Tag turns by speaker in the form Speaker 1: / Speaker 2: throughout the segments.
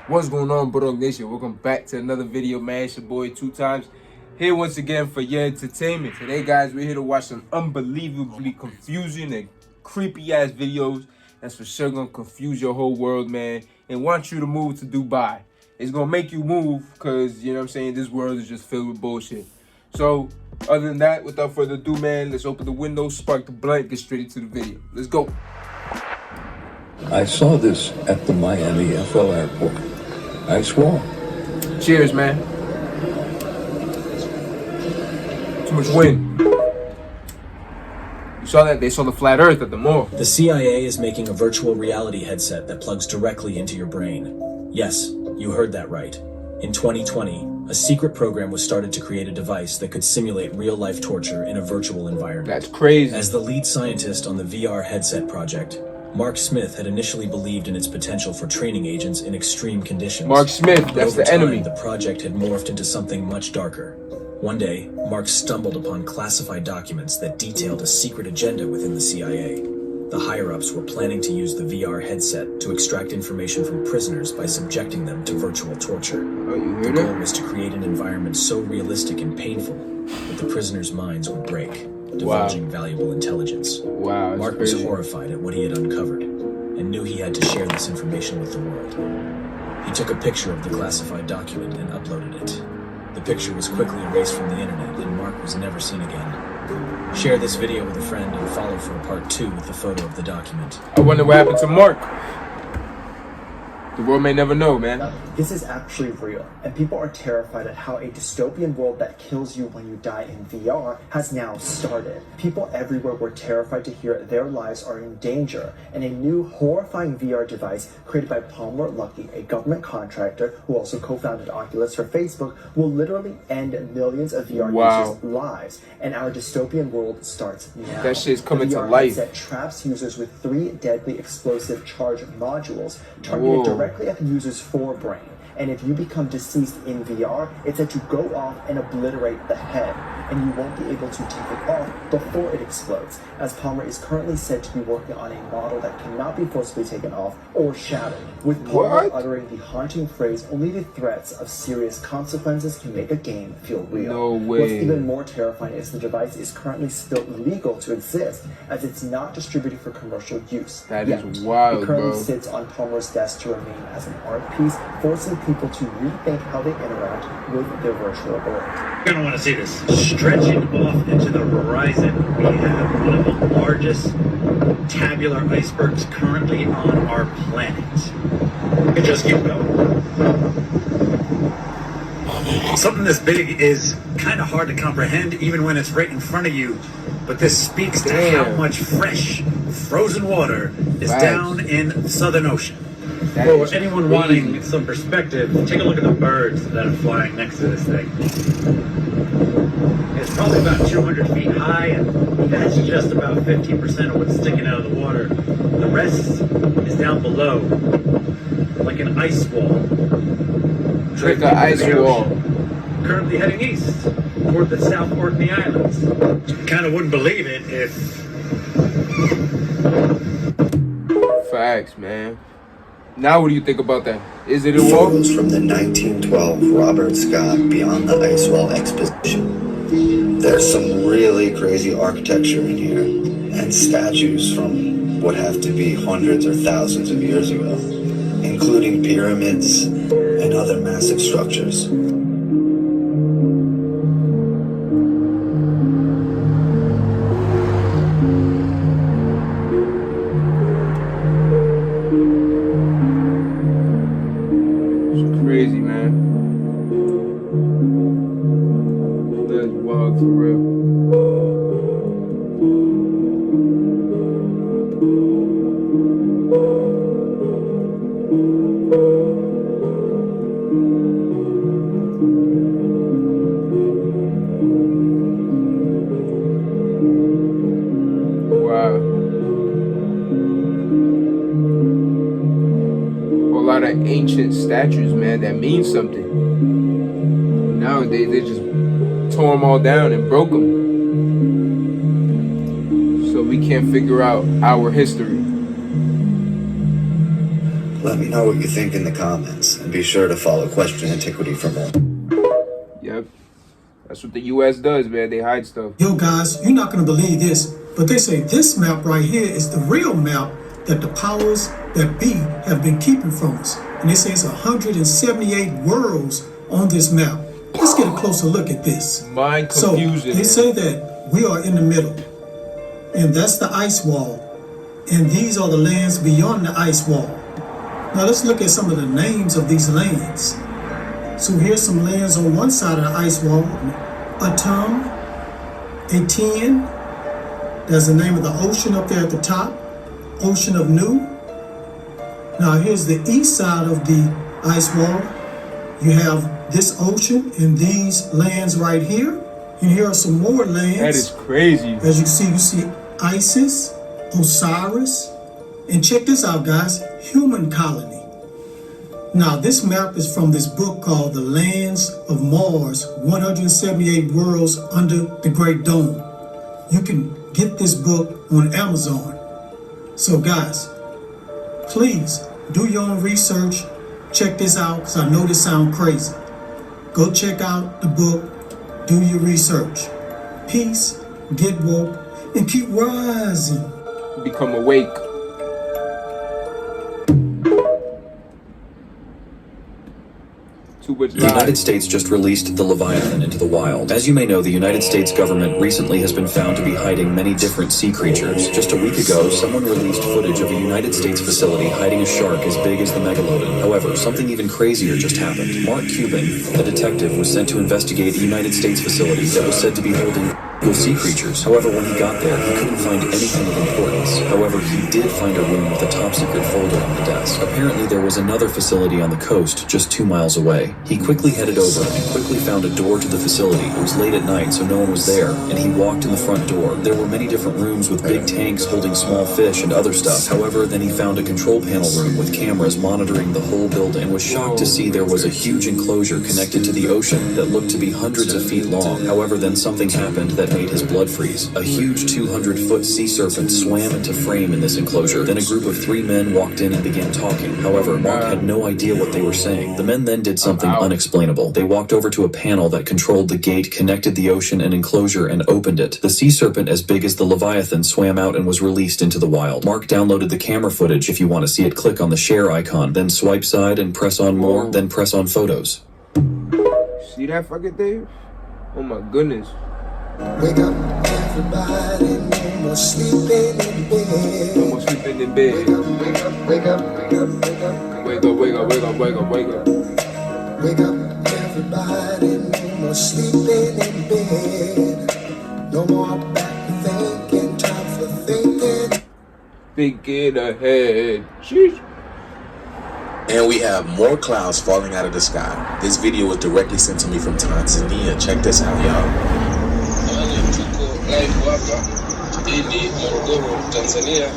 Speaker 1: What's going on, Bulldog Nation? Welcome back to another video, man. It's your boy 2Times here once again for your entertainment. Today, guys, we're here to watch some unbelievably confusing and creepy ass videos that's for sure gonna confuse your whole world, man, and want you to move to Dubai. It's gonna make you move because, you know what I'm saying, this world is just filled with bullshit. So, other than that, without further ado, man, let's open the window, spark the blunt, get straight into the video. Let's go.
Speaker 2: I saw this at the Miami FL airport. I swore.
Speaker 1: Cheers, man. Too much wind. You saw that? They saw the flat earth at the mall.
Speaker 3: The CIA is making a virtual reality headset that plugs directly into your brain. Yes, you heard that right. In 2020, a secret program was started to create a device that could simulate real-life torture in a virtual environment.
Speaker 1: That's crazy.
Speaker 3: As the lead scientist on the VR headset project, Mark Smith had initially believed in its potential for training agents in extreme conditions.
Speaker 1: Mark Smith, that's the enemy.
Speaker 3: The project had morphed into something much darker. One day, Mark stumbled upon classified documents that detailed a secret agenda within the CIA. The higher-ups were planning to use the VR headset to extract information from prisoners by subjecting them to virtual torture. The goal was to create an environment so realistic and painful that the prisoners' minds would break, divulging valuable intelligence. Mark was horrified at what he had uncovered and knew he had to share this information with the world. He took a picture of the classified document and uploaded it. The picture was quickly erased from the internet and Mark was never seen again. Share this video with a friend and follow for a part 2 with the photo of the document.
Speaker 1: I wonder what happened to Mark. The world may never know, man.
Speaker 4: This is actually real, and people are terrified at how a dystopian world that kills you when you die in VR has now started. People everywhere were terrified to hear their lives are in danger, and a new horrifying VR device created by Palmer Luckey, a government contractor who also co-founded Oculus for Facebook, will literally end millions of VR users' lives, and our dystopian world starts now.
Speaker 1: That shit's coming to life.
Speaker 4: The VR headset traps users with 3 deadly explosive charge modules targeted directly at the user's forebrain. And if you become deceased in VR, it's said to go off and obliterate the head, and you won't be able to take it off before it explodes, as Palmer is currently said to be working on a model that cannot be forcibly taken off or shattered. With Palmer uttering the haunting phrase, only the threats of serious consequences can make a game feel real.
Speaker 1: No way.
Speaker 4: What's even more terrifying is the device is currently still illegal to exist, as it's not distributed for commercial use.
Speaker 1: That is wild,
Speaker 4: it currently
Speaker 1: bro.
Speaker 4: sits on Palmer's desk to remain as an art piece, forcing people to rethink how they interact with their virtual world.
Speaker 5: You're going to want to see this. Stretching off into the horizon, we have one of the largest tabular icebergs currently on our planet. It just keep going. Something this big is kind of hard to comprehend even when it's right in front of you, but this speaks to how much fresh, frozen water is down in the Southern Ocean. For anyone wanting some perspective, take a look at the birds that are flying next to this thing. It's probably about 200 feet high, and that's just about 15% of what's sticking out of the water. The rest is down below, like an ice wall.
Speaker 1: Like an ice wall.
Speaker 5: Currently heading east, toward the South Orkney Islands. Kind of wouldn't believe it if...
Speaker 1: Facts, man. Now what do you think about that? Is it a wall?
Speaker 6: Photos from the 1912 Robert Scott Beyond the Ice Wall exposition. There's some really crazy architecture in here, and statues from what have to be hundreds or thousands of years ago, including pyramids and other massive structures.
Speaker 1: Crazy, man. That's wild for real. Wow. A lot of ancient statues, man, that mean something. Nowadays, they just tore them all down and broke them. So we can't figure out our history.
Speaker 6: Let me know what you think in the comments, and be sure to follow Question Antiquity for more.
Speaker 1: Yep. That's what the US does, man. They hide stuff.
Speaker 7: Yo guys, you're not gonna believe this, but they say this map right here is the real map that the powers that be have been keeping from us. And they say it's 178 worlds on this map. Let's get a closer look at this.
Speaker 1: Mind
Speaker 7: So
Speaker 1: confusion.
Speaker 7: they say that we are in the middle, and that's the ice wall, and these are the lands beyond the ice wall. Now let's look at some of the names of these lands. So here's some lands on one side of the ice wall. Atum, Atian, there's the name of the ocean up there at the top, Ocean of Nu. Now here's the east side of the ice wall. You have this ocean and these lands right here. And here are some more lands.
Speaker 1: That is crazy.
Speaker 7: As you see Isis, Osiris, and check this out, guys, human colony. Now, this map is from this book called The Lands of Mars, 178 Worlds Under the Great Dome. You can get this book on Amazon. So, guys, please do your own research. Check this out, because I know this sounds crazy. Go check out the book, do your research. Peace, get woke, and keep rising.
Speaker 1: Become awake.
Speaker 3: The United States just released the Leviathan into the wild. As you may know, the United States government recently has been found to be hiding many different sea creatures. Just a week ago, someone released footage of a United States facility hiding a shark as big as the megalodon. However, something even crazier just happened. Mark Cuban, a detective, was sent to investigate a United States facility that was said to be holding sea creatures. However, when he got there, he couldn't find anything of importance. However, he did find a room with a top secret folder on the desk. Apparently, there was another facility on the coast just 2 miles away. He quickly headed over and quickly found a door to the facility. It was late at night, so no one was there, and he walked in the front door. There were many different rooms with big tanks holding small fish and other stuff. However, then he found a control panel room with cameras monitoring the whole building and was shocked to see there was a huge enclosure connected to the ocean that looked to be hundreds of feet long. However, then something happened that made his blood freeze. A huge 200-foot sea serpent swam into frame in this enclosure. Then a group of 3 men walked in and began talking. However, Mark had no idea what they were saying. The men then did something unexplainable. They walked over to a panel that controlled the gate, connected the ocean and enclosure, and opened it. The sea serpent, as big as the Leviathan, swam out and was released into the wild. Mark downloaded the camera footage. If you want to see it, click on the share icon, then swipe side and press on more, then press on photos.
Speaker 1: See that fucking thing? Oh my goodness.
Speaker 8: Wake up, everybody, no more sleeping in bed.
Speaker 1: No more sleeping in bed.
Speaker 8: Wake up, wake up, wake up, wake up, wake up.
Speaker 1: Wake up, wake up, wake up, wake up, wake up.
Speaker 8: Wake up, everybody, no more sleeping in bed. No more back thinking, time for thinking.
Speaker 1: Thinking ahead. Sheesh.
Speaker 9: And we have more clouds falling out of the sky. This video was directly sent to me from Tanzania. Check this out, y'all.
Speaker 10: Live hapa jijini Morogoro, Tanzania.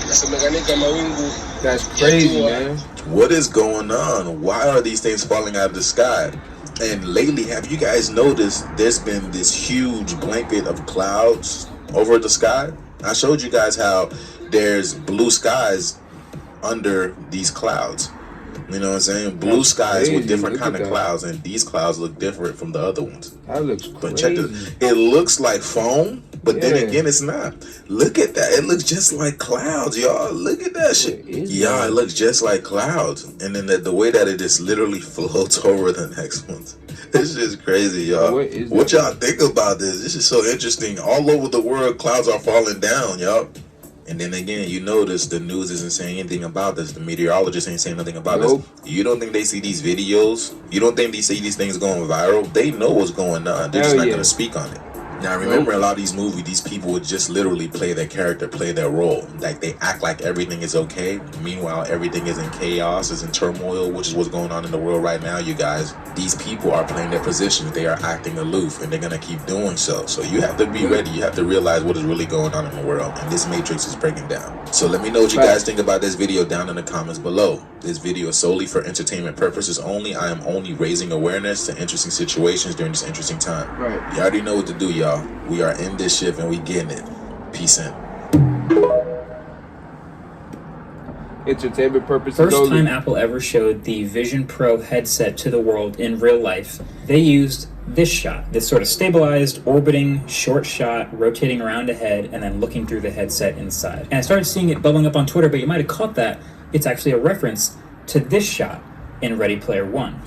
Speaker 10: Nasemekanika mawingu.
Speaker 1: That's crazy, man.
Speaker 9: What is going on? Why are these things falling out of the sky? And lately, have you guys noticed there's been this huge blanket of clouds over the sky? I showed you guys how there's blue skies under these clouds. You know what I'm saying? Blue skies with different kind of clouds, and these clouds look different from the other ones.
Speaker 1: That looks crazy.
Speaker 9: But check this. It looks like foam, but then again, it's not. Look at that. It looks just like clouds, y'all. Look at that shit. Yeah, it looks just like clouds. And then the way that it just literally floats over the next ones. This is crazy, y'all. What y'all think about this? This is so interesting. All over the world, clouds are falling down, y'all. And then again, you notice the news isn't saying anything about this. The meteorologists ain't saying nothing about this. You don't think they see these videos? You don't think they see these things going viral? They know what's going on. They're just not going to speak on it. Now, remember, a lot of these movies, these people would just literally play their character, play their role. Like, they act like everything is okay. Meanwhile, everything is in chaos, is in turmoil, which is what's going on in the world right now, you guys. These people are playing their positions. They are acting aloof, and they're going to keep doing so. So you have to be ready. You have to realize what is really going on in the world. And this matrix is breaking down. So let me know what you guys think about this video down in the comments below. This video is solely for entertainment purposes only. I am only raising awareness to interesting situations during this interesting time. You already know what to do, y'all. We are in this ship and we getting it. Peace in.
Speaker 1: entertainment purposes
Speaker 11: First
Speaker 1: only.
Speaker 11: time Apple ever showed the Vision Pro headset to the world in real life, they used this shot, this sort of stabilized, orbiting, short shot, rotating around a head, and then looking through the headset inside. And I started seeing it bubbling up on Twitter, but you might have caught that. It's actually a reference to this shot in Ready Player One.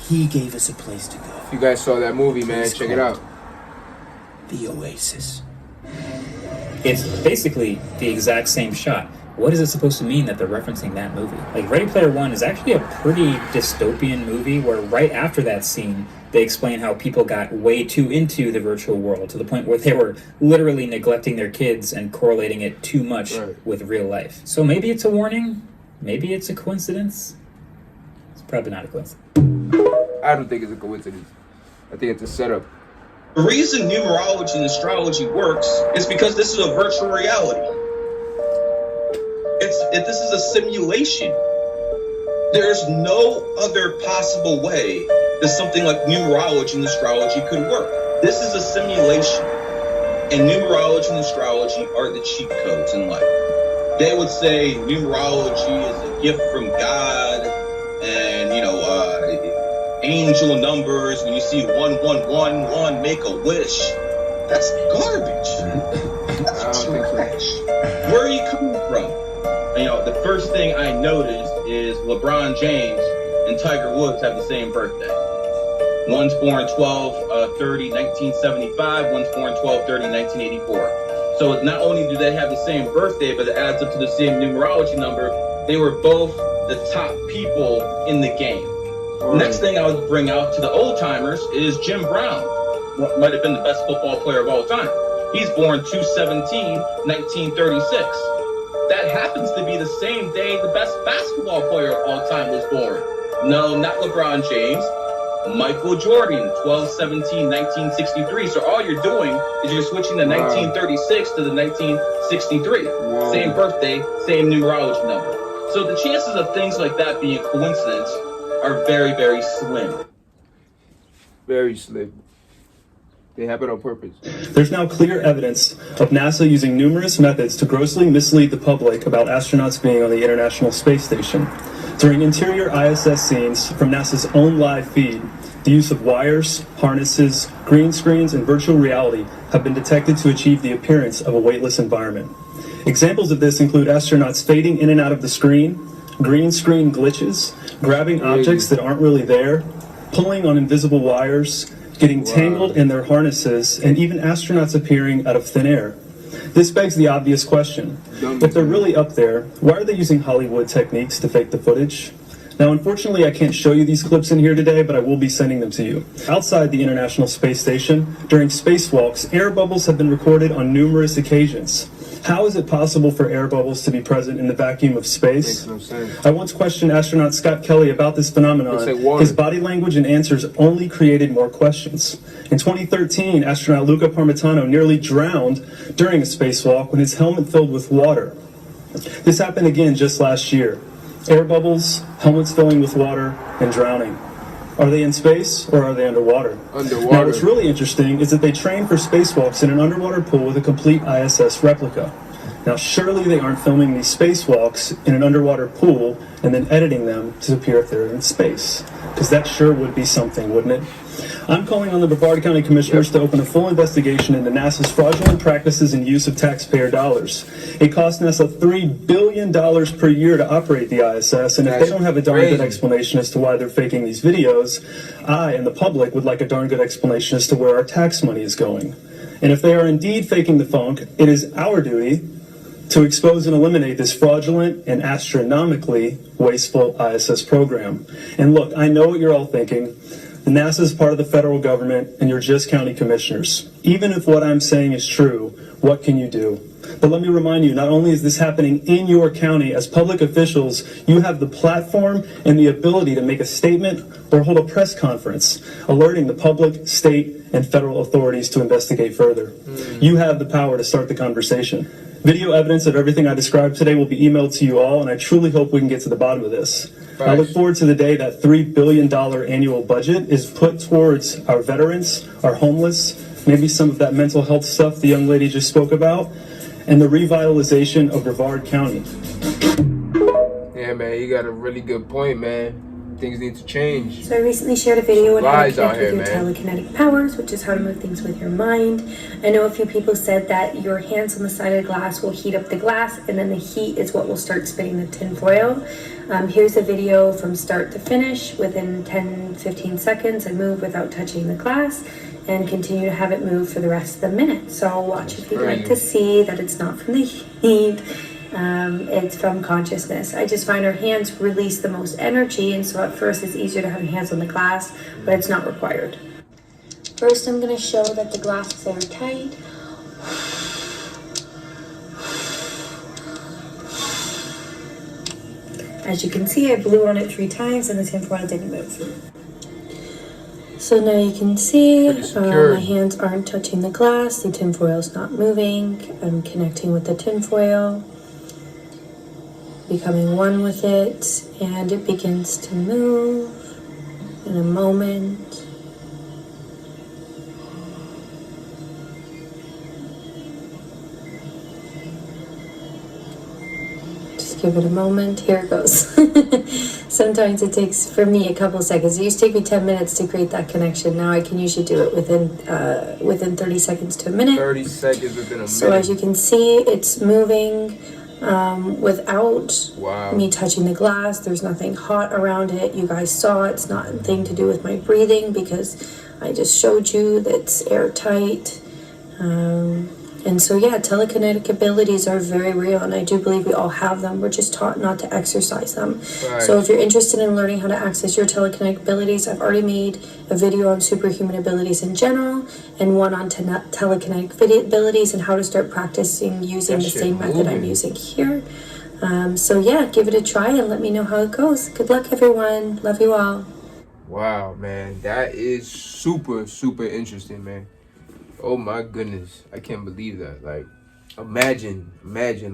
Speaker 12: He gave us a place to go.
Speaker 1: If you guys saw that movie, man, check it out.
Speaker 12: The Oasis.
Speaker 11: It's basically the exact same shot. What is it supposed to mean that they're referencing that movie? Like, Ready Player One is actually a pretty dystopian movie where right after that scene, they explain how people got way too into the virtual world to the point where they were literally neglecting their kids and correlating it too much with real life. So maybe it's a warning, maybe it's a coincidence. It's probably not a coincidence.
Speaker 1: I don't think it's a coincidence. I think it's a setup.
Speaker 13: The reason numerology and astrology works is because this is a virtual reality. This is a simulation. There's no other possible way that something like numerology and astrology could work. This is a simulation, and numerology and astrology are the cheat codes in life. They would say numerology is a gift from God, and angel numbers. When you see 1111, make a wish. That's garbage. That's trash. Where are you coming from? The first thing I noticed is LeBron James and Tiger Woods have the same birthday. One's born 12/30/1975. One's born 12/30/1984. So not only do they have the same birthday, but it adds up to the same numerology number. They were both the top people in the game. Next thing I would bring out to the old timers is Jim Brown. What might have been the best football player of all time. He's born 2/17/1936. That happens to be the same day the best basketball player of all time was born. No, not LeBron James. Michael Jordan, 12/17/1963. So all you're doing is you're switching the 1936 to the 1963. Same birthday, same numerology number. So the chances of things like that being a coincidence are very, very slim.
Speaker 1: Very slim. They happen on purpose.
Speaker 14: There's now clear evidence of NASA using numerous methods to grossly mislead the public about astronauts being on the International Space Station. During interior ISS scenes from NASA's own live feed, the use of wires, harnesses, green screens, and virtual reality have been detected to achieve the appearance of a weightless environment. Examples of this include astronauts fading in and out of the screen, green screen glitches, grabbing objects that aren't really there, pulling on invisible wires, getting tangled in their harnesses, and even astronauts appearing out of thin air. This begs the obvious question. If they're really up there, why are they using Hollywood techniques to fake the footage? Now, unfortunately, I can't show you these clips in here today, but I will be sending them to you. Outside the International Space Station, during spacewalks, air bubbles have been recorded on numerous occasions. How is it possible for air bubbles to be present in the vacuum of space?
Speaker 1: Makes no sense.
Speaker 14: I once questioned astronaut Scott Kelly about this phenomenon. His body language and answers only created more questions. In 2013, astronaut Luca Parmitano nearly drowned during a spacewalk when his helmet filled with water. This happened again just last year. Air bubbles, helmets filling with water, and drowning. Are they in space or are they underwater? Now, what's really interesting is that they train for spacewalks in an underwater pool with a complete ISS replica. Now, surely they aren't filming these spacewalks in an underwater pool and then editing them to appear if they're in space, because that sure would be something, wouldn't it? I'm calling on the Brevard County Commissioners to open a full investigation into NASA's fraudulent practices and use of taxpayer dollars. It costs NASA $3 billion per year to operate the ISS, and if they don't have a darn good explanation as to why they're faking these videos, I and the public would like a darn good explanation as to where our tax money is going. And if they are indeed faking the funk, it is our duty to expose and eliminate this fraudulent and astronomically wasteful ISS program. And look, I know what you're all thinking. NASA is part of the federal government, and you're just county commissioners. Even if what I'm saying is true, what can you do? But let me remind you, not only is this happening in your county, as public officials, you have the platform and the ability to make a statement or hold a press conference, alerting the public, state, and federal authorities to investigate further. You have the power to start the conversation. Video evidence of everything I described today will be emailed to you all, and I truly hope we can get to the bottom of this. I look forward to the day that $3 billion annual budget is put towards our veterans, our homeless, maybe some of that mental health stuff the young lady just spoke about, and the revitalization of Brevard County.
Speaker 1: Yeah, man, you got a really good point, man. Things need to change.
Speaker 15: So I recently shared a video on how to connect
Speaker 1: here,
Speaker 15: with your telekinetic powers, which is how to move things with your mind. I know a few people said that your hands on the side of the glass will heat up the glass, and then the heat is what will start spinning the tin foil. Here's a video from start to finish. Within 10-15 seconds, I move without touching the glass and continue to have it move for the rest of the minute. So watch if you'd like to see that it's not from the heat. It's from consciousness. I just find our hands release the most energy, and so at first it's easier to have your hands on the glass, but it's not required. First, I'm going to show that the glass is airtight. As you can see, I blew on it 3 times and the tinfoil didn't move. So now you can see my hands aren't touching the glass, the tinfoil is not moving. I'm connecting with the tinfoil, becoming one with it, and it begins to move in a moment. Just give it a moment. Here it goes. Sometimes it takes, for me, a couple seconds. It used to take me 10 minutes to create that connection. Now I can usually do it within 30 seconds to a minute.
Speaker 1: 30 seconds within a minute.
Speaker 15: So as you can see, it's moving without me touching the glass. There's nothing hot around it. You guys saw it's not a thing to do with my breathing because I just showed you that it's airtight. And so yeah, telekinetic abilities are very real, and I do believe we all have them. We're just taught not to exercise them. Right. So if you're interested in learning how to access your telekinetic abilities, I've already made a video on superhuman abilities in general and one on telekinetic abilities and how to start practicing using the same method I'm using here. So yeah, give it a try and let me know how it goes. Good luck, everyone. Love you all.
Speaker 1: Wow, man, that is super, super interesting, man. Oh my goodness, I can't believe that. Like, imagine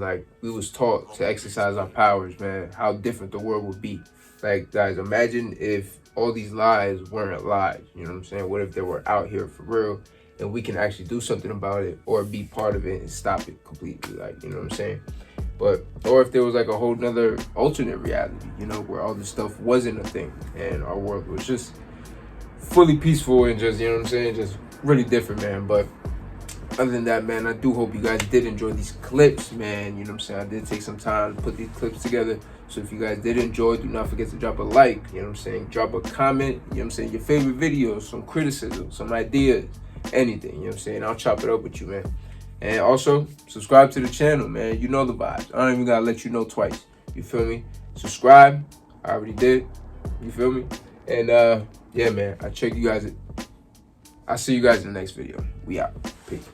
Speaker 1: like we was taught to exercise our powers, man, how different the world would be. Like, guys, imagine if all these lies weren't lies, you know what I'm saying? What if they were out here for real and we can actually do something about it or be part of it and stop it completely, like, you know what I'm saying? But, or if there was like a whole nother alternate reality, you know, where all this stuff wasn't a thing and our world was just fully peaceful and just, you know what I'm saying, just really different, man. But other than that, man, I do hope you guys did enjoy these clips, man. You know what I'm saying? I did take some time to put these clips together. So if you guys did enjoy, do not forget to drop a like, you know what I'm saying? Drop a comment, you know what I'm saying? Your favorite videos, some criticism, some ideas, anything, you know what I'm saying? I'll chop it up with you, man. And also, subscribe to the channel, man. You know the vibes. I don't even gotta let you know twice. You feel me? Subscribe. I already did. You feel me? And yeah, man, I'll see you guys in the next video. We out. Peace.